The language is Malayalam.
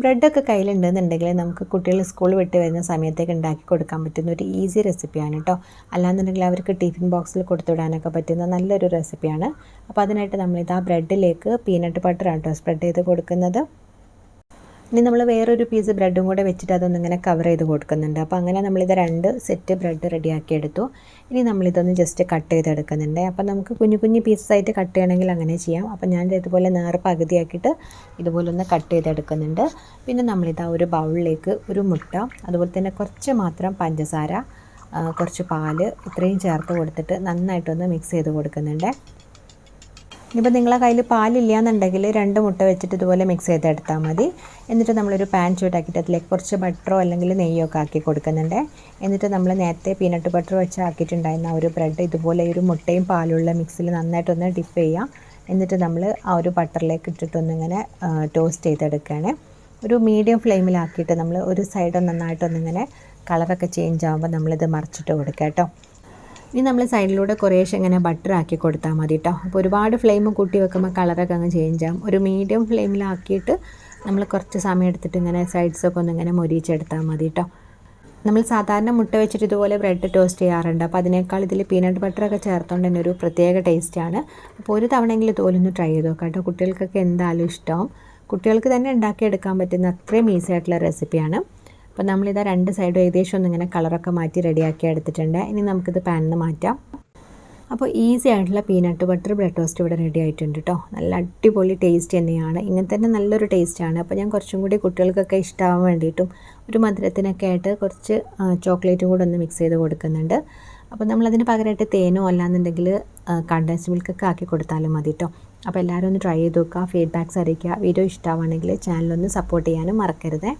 ബ്രെഡൊക്കെ കയ്യിലുണ്ടെന്നുണ്ടെങ്കിൽ നമുക്ക് കുട്ടികൾ സ്കൂൾ വിട്ട് വരുന്ന സമയത്തേക്ക് ഉണ്ടാക്കി കൊടുക്കാൻ പറ്റുന്ന ഒരു ഈസി റെസിപ്പിയാണ് കേട്ടോ. അല്ലാന്നുണ്ടെങ്കിൽ അവർക്ക് ടിഫിൻ ബോക്സിൽ കൊടുത്തുവിടാനൊക്കെ പറ്റുന്ന നല്ലൊരു റെസിപ്പിയാണ്. അപ്പോൾ അതിനായിട്ട് നമ്മളിത് ആ ബ്രെഡിലേക്ക് പീനട്ട് ബട്ടറാണ് കേട്ടോ സ്പ്രെഡ് ചെയ്ത് കൊടുക്കുന്നത്. ഇനി നമ്മൾ വേറൊരു പീസ് ബ്രെഡും കൂടെ വെച്ചിട്ട് അതൊന്നിങ്ങനെ കവർ ചെയ്ത് കൊടുക്കുന്നുണ്ട്. അപ്പോൾ അങ്ങനെ നമ്മളിത് 2 സെറ്റ് ബ്രെഡ് റെഡിയാക്കി എടുത്തു. ഇനി നമ്മളിതൊന്ന് ജസ്റ്റ് കട്ട് ചെയ്തെടുക്കുന്നുണ്ട്. അപ്പോൾ നമുക്ക് കുഞ്ഞു കുഞ്ഞു പീസായിട്ട് കട്ട് ചെയ്യണമെങ്കിൽ അങ്ങനെ ചെയ്യാം. അപ്പോൾ ഞാൻ ഇതുപോലെ നേർ പകുതിയാക്കിയിട്ട് ഇതുപോലെ ഒന്ന് കട്ട് ചെയ്തെടുക്കുന്നുണ്ട്. പിന്നെ നമ്മളിത് ഒരു ബൗളിലേക്ക് ഒരു മുട്ട, അതുപോലെ തന്നെ കുറച്ച് മാത്രം പഞ്ചസാര, കുറച്ച് പാല് ഇത്രയും ചേർത്ത് കൊടുത്തിട്ട് നന്നായിട്ടൊന്ന് മിക്സ് ചെയ്ത് കൊടുക്കുന്നുണ്ട്. ഇനിയിപ്പോൾ നിങ്ങളെ കയ്യിൽ പാലില്ല എന്നുണ്ടെങ്കിൽ 2 മുട്ട വെച്ചിട്ട് ഇതുപോലെ മിക്സ് ചെയ്തെടുത്താൽ മതി. എന്നിട്ട് നമ്മളൊരു പാൻ ചൂടാക്കിയിട്ട് അതിലേക്ക് കുറച്ച് ബട്ടറോ അല്ലെങ്കിൽ നെയ്യോ ഒക്കെ ആക്കി കൊടുക്കുന്നുണ്ട്. എന്നിട്ട് നമ്മൾ നേരത്തെ പീനട്ട് ബട്ടർ വെച്ച് ആക്കിയിട്ടുണ്ടായിരുന്ന ഒരു ബ്രെഡ് ഇതുപോലെ ഒരു മുട്ടയും പാലുള്ള മിക്സിൽ നന്നായിട്ടൊന്ന് ഡിപ്പ് ചെയ്യാം. എന്നിട്ട് നമ്മൾ ആ ഒരു ബട്ടറിലേക്ക് ഇട്ടിട്ടൊന്നിങ്ങനെ ടോസ്റ്റ് ചെയ്തെടുക്കുകയാണ്. ഒരു മീഡിയം ഫ്ലെയിമിലാക്കിയിട്ട് നമ്മൾ ഒരു സൈഡ് നന്നായിട്ടൊന്നിങ്ങനെ കളറൊക്കെ ചേഞ്ച് ആകുമ്പോൾ നമ്മളിത് മറിച്ചിട്ട് കൊടുക്കാം കേട്ടോ. ഇനി നമ്മൾ സൈഡിലൂടെ കുറേശ്ശെ ഇങ്ങനെ ബട്ടർ ആക്കി കൊടുത്താൽ മതി കേട്ടോ. അപ്പോൾ ഒരുപാട് ഫ്ലെയിം കൂട്ടി വെക്കുമ്പോൾ കളറൊക്കെ അങ്ങ് ചേഞ്ച് ആകും. ഒരു മീഡിയം ഫ്ലെയിമിലാക്കിയിട്ട് നമ്മൾ കുറച്ച് സമയം എടുത്തിട്ട് ഇങ്ങനെ സൈഡ്സൊക്കെ ഒന്നിങ്ങനെ മൊരിയിച്ചെടുത്താൽ മതി കേട്ടോ. നമ്മൾ സാധാരണ മുട്ട വെച്ചിട്ട് ഇതുപോലെ ബ്രെഡ് ടോസ്റ്റ് ചെയ്യാറുണ്ട്. അപ്പോൾ അതിനേക്കാൾ ഇതിൽ പീനട്ട് ബട്ടറൊക്കെ ചേർത്തുകൊണ്ട് തന്നെ ഒരു പ്രത്യേക ടേസ്റ്റാണ്. അപ്പോൾ ഒരു തവണയെങ്കിലും തോലൊന്ന് ട്രൈ ചെയ്ത് നോക്കാം കേട്ടോ. കുട്ടികൾക്കൊക്കെ എന്തായാലും ഇഷ്ടമാവും. കുട്ടികൾക്ക് തന്നെ ഉണ്ടാക്കിയെടുക്കാൻ പറ്റുന്ന അത്രയും ഈസി ആയിട്ടുള്ള റെസിപ്പിയാണ്. അപ്പോൾ നമ്മളിതാ 2 സൈഡും ഏകദേശം ഒന്നിങ്ങനെ കളറൊക്കെ മാറ്റി റെഡിയാക്കി എടുത്തിട്ടുണ്ട്. ഇനി നമുക്കിത് പാനിന് മാറ്റാം. അപ്പോൾ ഈസി ആയിട്ടുള്ള പീനട്ട് ബട്ടർ ബ്രെഡ് ടോസ്റ്റ് ഇവിടെ റെഡി ആയിട്ടുണ്ട് കേട്ടോ. നല്ല അടിപൊളി ടേസ്റ്റ് തന്നെയാണ്. ഇങ്ങനെ തന്നെ നല്ലൊരു ടേസ്റ്റാണ്. അപ്പോൾ ഞാൻ കുറച്ചും കൂടി കുട്ടികൾക്കൊക്കെ ഇഷ്ടമാവാൻ വേണ്ടിയിട്ടും ഒരു മധുരത്തിനൊക്കെ ആയിട്ട് കുറച്ച് ചോക്ലേറ്റും കൂടെ ഒന്ന് മിക്സ് ചെയ്ത് കൊടുക്കുന്നുണ്ട്. അപ്പോൾ നമ്മളതിന് പകരമായിട്ട് തേനോ അല്ലാന്നുണ്ടെങ്കിൽ കണ്ടൻസ്ഡ് മിൽക്കൊക്കെ ആക്കി കൊടുത്താലും മതി കേട്ടോ. അപ്പോൾ എല്ലാവരും ഒന്ന് ട്രൈ ചെയ്ത് നോക്കുക, ഫീഡ്ബാക്ക്സ് അറിയിക്കുക. വീഡിയോ ഇഷ്ടമാവുകയാണെങ്കിൽ ചാനലൊന്ന് സപ്പോർട്ട് ചെയ്യാനും മറക്കരുത്.